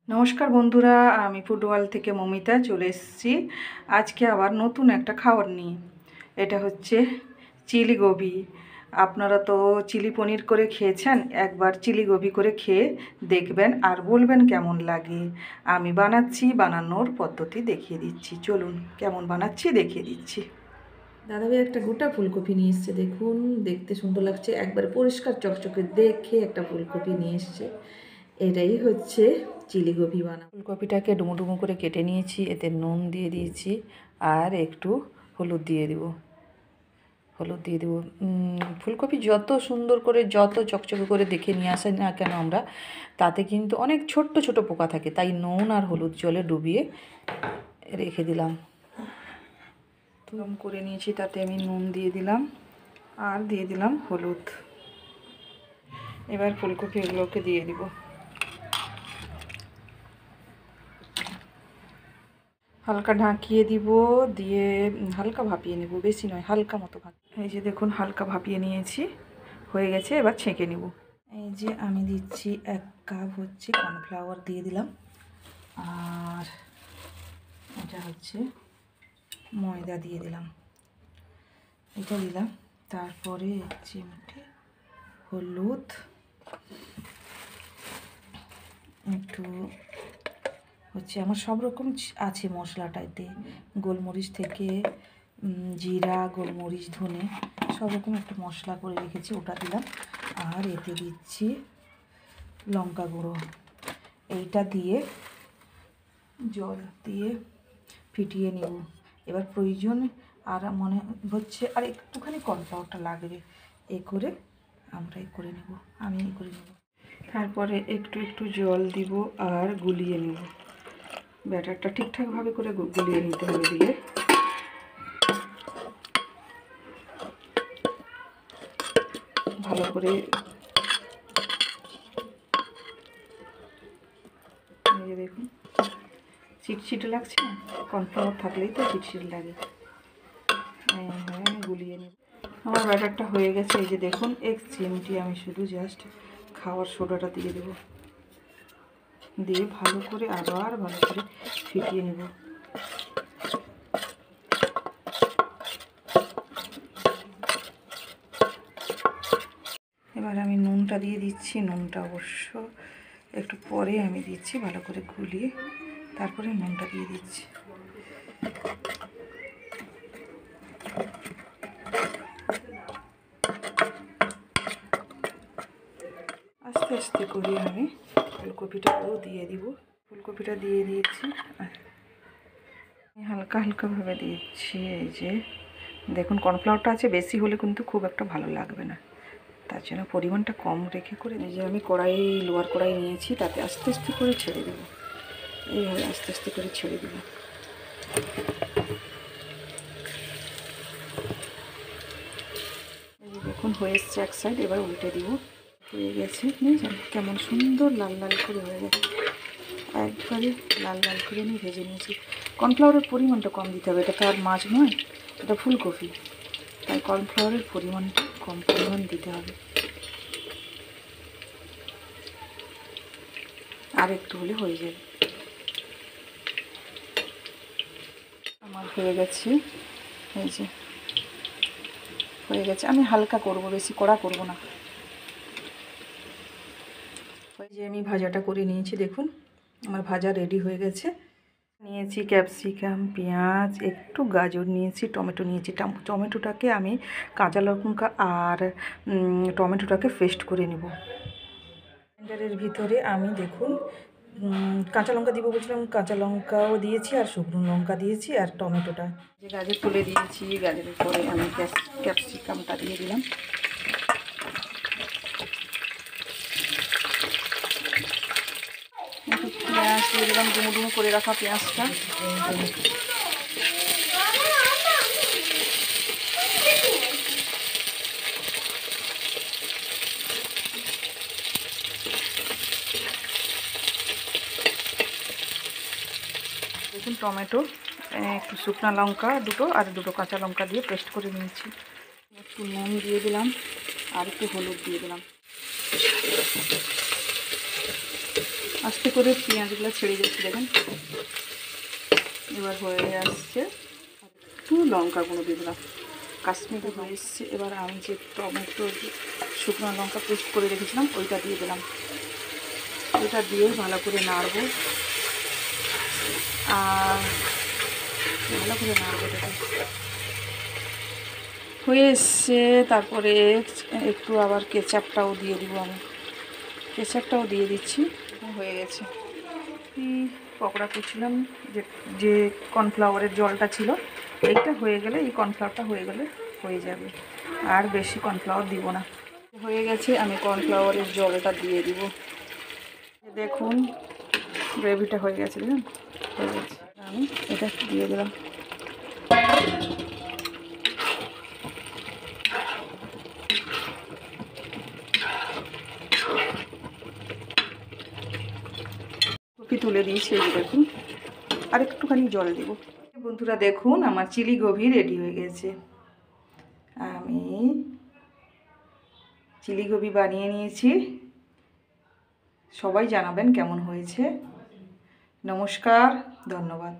নমস্কার বন্ধুরা, আমি ফুটবল থেকে মমিতা চলে এসেছি আজকে আবার নতুন একটা খাবার নিয়ে। এটা হচ্ছে চিলি গোবি। আপনারা তো চিলি পনির করে খেয়েছেন, একবার চিলি গোবি করে খেয়ে দেখবেন আর বলবেন কেমন লাগে। আমি বানানোর পদ্ধতি দেখিয়ে দিচ্ছি। চলুন কেমন বানাচ্ছি দেখিয়ে দিচ্ছি। দাদাভাই একটা গোটা ফুলকপি নিয়ে এসছে, দেখুন দেখতে সুন্দর লাগছে, একবারে পরিষ্কার চকচকে দেখে একটা ফুলকপি নিয়ে এসছে। এটাই হচ্ছে চিলি গোবি বানাবো। ফুলকপিটাকে ডুমো ডুমো করে কেটে নিয়েছি, এতে নুন দিয়ে দিয়েছি আর একটু হলুদ দিয়ে দেবো। ফুলকপি যত সুন্দর করে যত চকচকে করে দেখে নিয়ে আসে না কেন আমরা, তাতে কিন্তু অনেক ছোট্ট ছোট পোকা থাকে, তাই নুন আর হলুদ জলে ডুবিয়ে রেখে দিলাম। গরম করে নিয়েছি, তাতে আমি নুন দিয়ে দিলাম আর দিয়ে দিলাম হলুদ। এবার ফুলকপি এগুলোকে দিয়ে দিব। হালকা ঢাকিয়ে দিব, দিয়ে হালকা ভাপিয়ে নেব, বেশি নয়, হালকা মতো ভাপিয়ে। এই যে দেখুন হালকা ভাপিয়ে নিয়েছি, হয়ে গেছে। এবার ছেঁকে নেব। এই যে আমি দিচ্ছি 1 কাপ হচ্ছে কর্নফ্লাওয়ার দিয়ে দিলাম, আর এটা হচ্ছে ময়দা দিয়ে দিলাম, এটা দিলাম। তারপরে 1 চিমটে হলুদ, একটু হচ্ছে আমার সব রকম আছে মশলাটাতে, গোলমরিচ থেকে জিরা, গোলমরিচ, ধনে সব রকম একটা মশলা করে রেখেছি, ওটা দিলাম। আর এতে দিচ্ছি লঙ্কা গুঁড়ো। এইটা দিয়ে জল দিয়ে ফিটিয়ে নেব। এবার প্রয়োজন আর মনে হচ্ছে আর একটুখানি কর্নফ্লাওয়ারটা লাগবে, করে আমরা করে নেব, আমি করে নেব। তারপরে একটু একটু জল দিব আর গুলিয়ে নেব। ব্যাটারটা ঠিকঠাকভাবে করে গুলিয়ে নিতে হবে। দিয়ে ভালো করে দেখুন, চিটচিটে লাগছে না? কর্নফ্লাওয়ার থাকলেই তো চিটচিটে লাগে। গুলিয়ে নেব। আমার ব্যাটারটা হয়ে গেছে। এই যে দেখুন 1 চিমটি আমি শুধু জাস্ট খাওয়ার সোডাটা দিয়ে দেবো, দিয়ে ভালো করে আবার ভালো করে ফিটিয়ে নেব। এবার আমি নুনটা দিয়ে দিচ্ছি। নুনটা অবশ্য একটু পরে আমি দিচ্ছি, ভালো করে গুলিয়ে তারপরে নুনটা দিয়ে দিচ্ছি। আস্তে আস্তে করে আমি ফুলকপিটাও দিয়ে দিব। ফুলকপিটা দিয়ে দিয়েছি, হালকা হালকাভাবে দিচ্ছি। এই যে দেখুন কর্নফ্লাওয়ারটা আছে, বেশি হলে কিন্তু খুব একটা ভালো লাগবে না, তার জন্য পরিমাণটা কম রেখে করে। এই যে আমি লোয়ার কড়াই নিয়েছি, তাতে আস্তে আস্তে করে ছেড়ে দেবো। এইভাবে আস্তে আস্তে করে ছেড়ে দেবো। এই যে দেখুন হয়ে এসছে এক সাইড, এবার উল্টে দিব। হয়ে গেছে, বুঝলেন কেমন সুন্দর লাল লাল করে হয়ে গেছে। একবারে লাল লাল করে আমি ভেজে নিয়েছি। কর্নফ্লাওয়ারের পরিমাণটা কম দিতে হবে, এটা তো আর মাছ নয়, এটা ফুলকপি, তাই কর্নফ্লাওয়ারের পরিমাণটা কম পরিমাণ দিতে হবে। আর একটু হলে হয়ে যাবে। আমার হয়ে গেছে, এই যে হয়ে গেছে। আমি হালকা করব, বেশি কড়া করব না। ওই যে আমি ভাজাটা করে নিয়েছি, দেখুন আমার ভাজা রেডি হয়ে গেছে। নিয়েছি ক্যাপসিকাম, পেঁয়াজ, একটু গাজর নিয়েছি, টমেটো নিয়েছি। টমেটোটাকে আমি কাঁচা লঙ্কা আর টমেটোটাকে পেস্ট করে নেব। ব্লেন্ডারের ভিতরে আমি দেখুন কাঁচা লঙ্কা দিব বলছিলাম, কাঁচা লঙ্কাও দিয়েছি আর শুকনো লঙ্কা দিয়েছি আর টমেটোটা যে গাজর তুলে দিয়েছি, গাজরের পরে আমি ক্যাপসিকামটা দিয়ে দিলাম। পেঁয়াজ দিয়ে দিলাম, ডুমো ডুমো করে রাখা পেঁয়াজটা। দেখুন টমেটো, একটু শুকনো লঙ্কা দুটো আর দুটো কাঁচা লঙ্কা দিয়ে পেস্ট করে নিয়েছি। একটু নুন দিয়ে দিলাম আর একটু হলুদ দিয়ে দিলাম আস্তে করে পেঁয়াজগুলো ছেড়ে যাচ্ছে দেখুন, এবার হয়ে আসছে। একটু লঙ্কা গুঁড়ো দিয়ে দিলাম, কাশ্মীরি হয়ে এসছে। এবার আমি যে টমেটো শুকনো লঙ্কা পেস্ট করে রেখেছিলাম ওইটা দিয়ে দিলাম, ওইটা দিয়ে ভালো করে নাড়বো, আর ভালো করে নাড়বো। দেখুন হয়ে এসছে। তারপরে একটু আবার কেচাপটাও দিয়ে দিব, আমি কেচাপটাও দিয়ে দিচ্ছি। হয়ে গেছে। এই পকোড়া করছিলাম, যে যে কর্নফ্লাওয়ারের জলটা ছিল, এইটা হয়ে গেলে, এই কর্নফ্লাওয়ারটা হয়ে গেলে হয়ে যাবে, আর বেশি কর্নফ্লাওয়ার দিব না। হয়ে গেছে, আমি কর্নফ্লাওয়ারের জলটা দিয়ে দিব। দেখুন গ্রেভিটা হয়ে গেছে, দেখুন হয়ে গেছে। আমি এটা দিয়ে দিলাম। কপি তুলে দিয়েছি, এই দেখুন, আর একটুখানি জল দিব। বন্ধুরা দেখুন আমার চিলি গোভি রেডি হয়ে গেছে। আমি চিলি গোভি বানিয়ে নিয়েছি, সবাই জানাবেন কেমন হয়েছে। নমস্কার, ধন্যবাদ।